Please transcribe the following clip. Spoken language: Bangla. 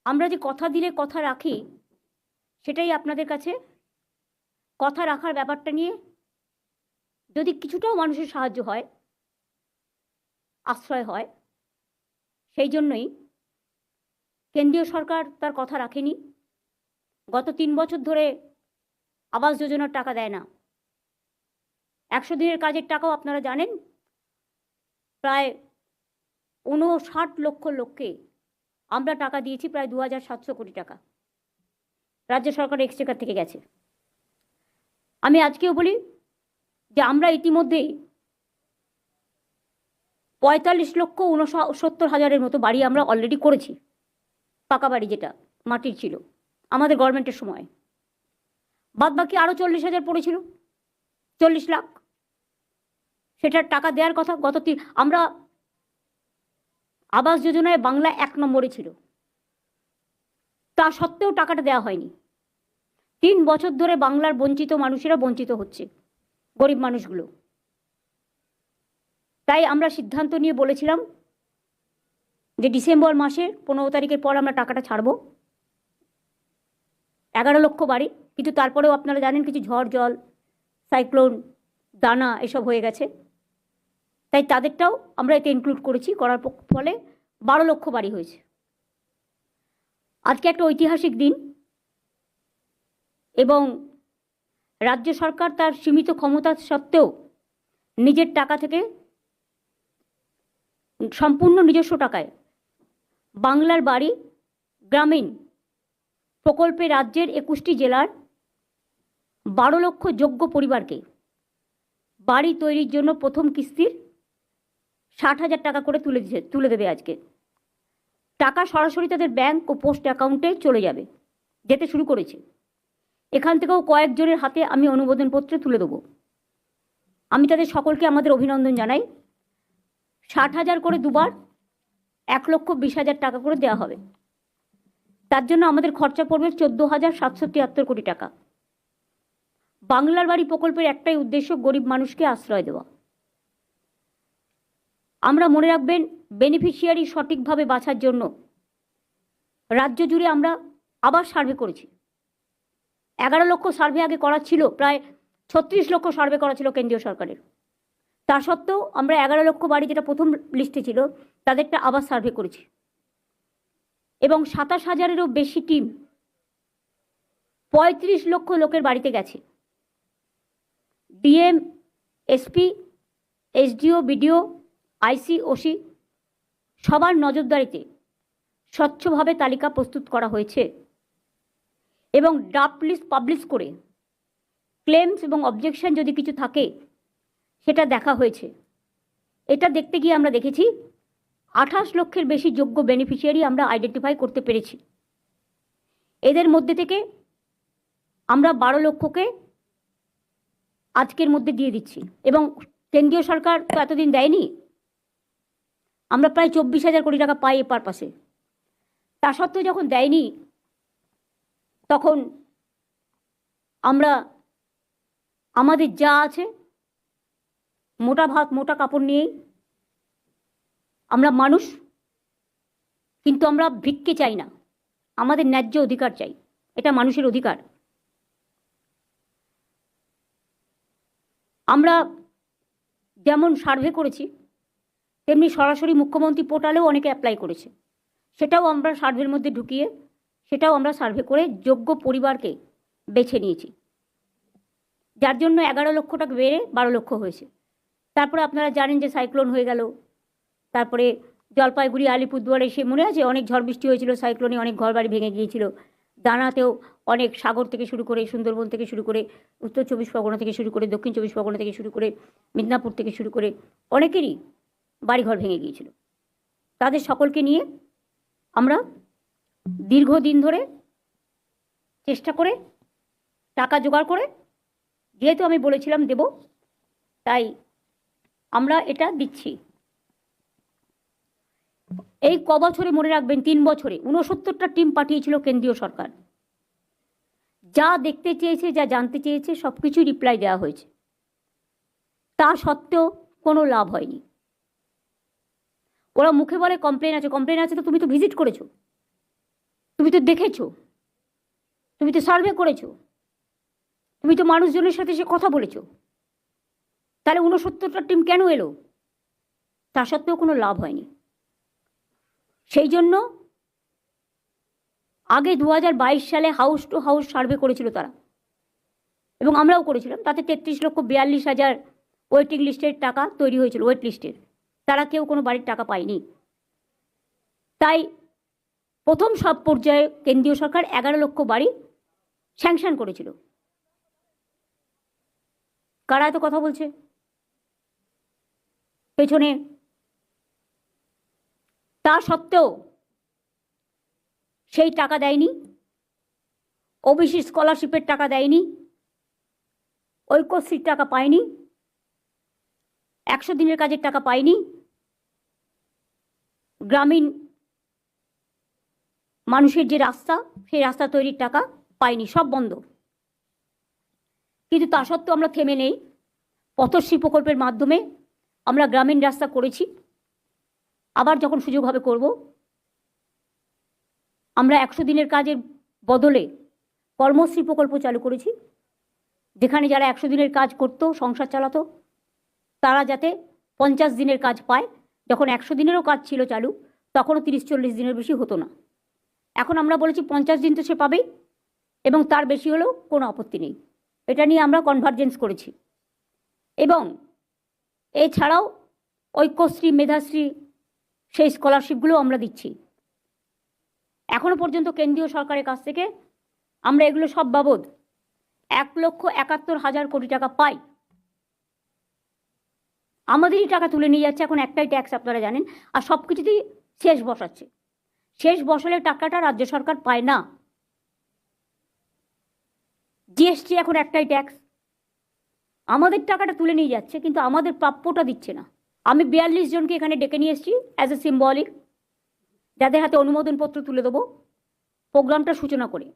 আমরা যে কথা দিলে কথা রাখি, সেটাই আপনাদের কাছে কথা রাখার ব্যাপারটা নিয়ে যদি কিছুটাও মানুষের সাহায্য হয়, আশ্রয় হয়, সেই জন্যই কেন্দ্রীয় সরকার তার কথা রাখেনি। গত ৩ বছর ধরে আবাস যোজনার টাকা দেয় না। ১০০ দিনের কাজের টাকাও আপনারা জানেন, প্রায় ৫৯ লক্ষ লোককে আমরা টাকা দিয়েছি, প্রায় ২,৭০০ কোটি টাকা রাজ্য সরকারের এক্সচেকার থেকে গেছে। আমি আজকেও বলি যে আমরা ইতিমধ্যেই ৪৫,৬৯,৭০,০০০ মতো বাড়ি আমরা অলরেডি করেছি, পাকা বাড়ি যেটা মাটির ছিল আমাদের গভর্নমেন্টের সময়। বাদ বাকি আরও ৪০,০০০ পড়েছিল, ৪০ লাখ, সেটার টাকা দেওয়ার কথা। আমরা আবাস যোজনায় বাংলা ১ নম্বরে ছিল, তা সত্ত্বেও টাকাটা দেওয়া হয়নি। ৩ বছর ধরে বাংলার বঞ্চিত মানুষেরা বঞ্চিত হচ্ছে, গরিব মানুষগুলো। তাই আমরা সিদ্ধান্ত নিয়ে বলেছিলাম যে ডিসেম্বর মাসে ১৫ তারিখের পর আমরা টাকাটা ছাড়ব, ১১ লক্ষ বাড়ি। কিন্তু তারপরেও আপনারা জানেন কিছু ঝড় জল, সাইক্লোন, দানা এসব হয়ে গেছে, তাই তাদেরটাও আমরা এতে ইনক্লুড করেছি। করার ফলে ১২ লক্ষ বাড়ি হয়েছে। আজকে একটা ঐতিহাসিক দিন, এবং রাজ্য সরকার তার সীমিত ক্ষমতা সত্ত্বেও নিজের টাকা থেকে সম্পূর্ণ নিজস্ব টাকায় বাংলার বাড়ি গ্রামীণ প্রকল্পে রাজ্যের ২১টি জেলার ১২ লক্ষ যোগ্য পরিবারকে বাড়ি তৈরির জন্য প্রথম কিস্তির ৬০,০০০ টাকা করে তুলে দেবে। আজকে টাকা সরাসরি তাদের ব্যাংক ও পোস্ট অ্যাকাউন্টে চলে যাবে, যেতে শুরু করেছে। এখান থেকেও কয়েকজনের হাতে আমি অনুমোদনপত্র তুলে দেবো। আমি তাদের সকলকে আমাদের অভিনন্দন জানাই। ৬০,০০০ করে দুবার ১,২০,০০০ টাকা করে দেওয়া হবে। তার জন্য আমাদের খরচা পড়বে ১৪,৭৭৩ কোটি টাকা। বাংলার বাড়ি প্রকল্পের একটাই উদ্দেশ্য, গরিব মানুষকে আশ্রয় দেওয়া। আমরা মনে রাখবেন, বেনিফিশিয়ারি সঠিকভাবে বাছার জন্য রাজ্য জুড়ে আমরা আবার সার্ভে করেছি। ১১ লক্ষ সার্ভে আগে করা ছিল, প্রায় ৩৬ লক্ষ সার্ভে করা ছিল কেন্দ্রীয় সরকারের। তা সত্ত্বেও আমরা ১১ লক্ষ বাড়ি, যেটা প্রথম লিস্টে ছিল, তাদেরটা আবার সার্ভে করেছি। এবং ২৭,০০০-এরও বেশি টিম ৩৫ লক্ষ লোকের বাড়িতে গেছে। ডিএম, এসপি, এসডিও, বিডিও, আইসি, ওসি সবার নজরদারিতে স্বচ্ছভাবে তালিকা প্রস্তুত করা হয়েছে এবং ড্রাফট লিস্ট পাবলিশ করে ক্লেমস এবং অবজেকশন যদি কিছু থাকে সেটা দেখা হয়েছে। এটা দেখতে গিয়ে আমরা দেখেছি ২৮ লক্ষের বেশি যোগ্য বেনিফিশিয়ারি আমরা আইডেন্টিফাই করতে পেরেছি। এদের মধ্যে থেকে আমরা ১২ লক্ষকে আজকের মধ্যে দিয়ে দিচ্ছি, এবং কেন্দ্রীয় সরকার তো এতদিন দেয়নি। আমরা প্রায় ২৪,০০০ কোটি টাকা পাই এ পারপাসে। তা সত্ত্বেও যখন দেয়নি, তখন আমরা আমাদের যা আছে মোটা ভাত মোটা কাপড় নিয়েই আমরা মানুষ, কিন্তু আমরা ভিক্ষে চাই না, আমাদের ন্যায্য অধিকার চাই। এটা মানুষের অধিকার। আমরা যেমন সার্ভে করেছি, তেমনি সরাসরি মুখ্যমন্ত্রী পোর্টালেও অনেকে অ্যাপ্লাই করেছে। সেটাও আমরা সার্ভের মধ্যে ঢুকিয়ে সেটাও আমরা সার্ভে করে যোগ্য পরিবারকে বেছে নিয়েছি, যার জন্য ১১ লক্ষ টাকা বেড়ে ১২ লক্ষ হয়েছে। তারপরে আপনারা জানেন যে সাইক্লোন হয়ে গেল, তারপরে জলপাইগুড়ি, আলিপুরদুয়ারে সে মনে আছে অনেক ঝড় বৃষ্টি হয়েছিল, সাইক্লোনে অনেক ঘরবাড়ি ভেঙে গিয়েছিল। দানাতেও অনেক, সাগর থেকে শুরু করে, সুন্দরবন থেকে শুরু করে, উত্তর ২৪ পরগনা থেকে শুরু করে, দক্ষিণ ২৪ পরগনা থেকে শুরু করে, মিদনাপুর থেকে শুরু করে অনেকেরই বাড়িঘর ভেঙে গিয়েছিল। তাদের সকলকে নিয়ে আমরা দীর্ঘদিন ধরে চেষ্টা করে টাকা জোগাড় করে, যেহেতু আমি বলেছিলাম দেব, তাই আমরা এটা দিচ্ছি। এই বছরে মনে রাখবেন, ৩ বছরে ৬৯টা টিম পাঠিয়েছিল কেন্দ্রীয় সরকার। যা দেখতে চেয়েছে, যা জানতে চেয়েছে, সব কিছুই রিপ্লাই দেওয়া হয়েছে। তা সত্ত্বেও কোনো লাভ হয়নি। ওরা মুখে বলে কমপ্লেন আছে, কমপ্লেন আছে তো তুমি তো ভিজিট করেছো, তো দেখেছো, তুমি তো সার্ভে করেছো, তুমি তো মানুষজনের সাথে সে কথা বলেছো। তাহলে 69টা টিম কেন এলো? তা সত্ত্বেও কোনো লাভ হয়নি। সেই জন্য আগে 2022 সালে হাউস টু হাউস সার্ভে করেছিল তারা, এবং আমরাও করেছিলাম। তাতে 33,42,000 ওয়েটিং লিস্টের টাকা তৈরি হয়েছিল, ওয়েট লিস্টের। তারা কেউ কোনো বাড়ির টাকা পায়নি। তাই প্রথম সব পর্যায়ে কেন্দ্রীয় সরকার 11 লক্ষ বাড়ি স্যাংশন করেছিল। কারা এত কথা বলছে পেছনে? তা সত্ত্বেও সেই টাকা দেয়নি, ওবিসি স্কলারশিপের টাকা দেয়নি, ঐক্যশ্রীর টাকা পায়নি, 100 দিনের কাজের টাকা পায়নি, গ্রামীণ মানুষের যে রাস্তা, সেই রাস্তা তৈরির টাকা পায়নি, সব বন্ধ। কিন্তু তা সত্ত্বেও আমরা থেমে নেই। পথশ্রী প্রকল্পের মাধ্যমে আমরা গ্রামীণ রাস্তা করেছি, আবার যখন সুযোগ হবে করব। আমরা 100 দিনের কাজের বদলে কর্মশ্রী প্রকল্প চালু করেছি, যেখানে যারা 100 দিনের কাজ করতো, সংসার চালাতো, তারা যাতে 50 দিনের কাজ পায়। যখন 100 দিনেরও কাজ ছিল চালু, তখনও 30-40 দিনের বেশি হতো না। এখন আমরা বলেছি 50 দিন তো সে পাবেই, এবং তার বেশি হলেও কোনো আপত্তি নেই। এটা নিয়ে আমরা কনভার্জেন্স করেছি। এবং এছাড়াও ঐক্যশ্রী, মেধাশ্রী, সেই স্কলারশিপগুলো আমরা দিচ্ছি। এখনো পর্যন্ত কেন্দ্রীয় সরকারের কাছ থেকে আমরা এগুলো সব বাবদ 1,71,000 কোটি টাকা পাই। আমাদেরই টাকা তুলে নিয়ে যাচ্ছে এখন, একটাই ট্যাক্স আপনারা জানেন, আর সব কিছুতেই শেষ বসাচ্ছে। শেষ বসালে টাকাটা রাজ্য সরকার পায় না। জিএসটি এখন একটাই ট্যাক্স, আমাদের টাকাটা তুলে নিয়ে যাচ্ছে, কিন্তু আমাদের প্রাপ্যটা দিচ্ছে না। আমি 42 জনকে এখানে ডেকে নিয়ে এসেছি অ্যাজ এ সিম্বলিক, যাদের হাতে অনুমোদনপত্র তুলে দেবো প্রোগ্রামটা সূচনা করে।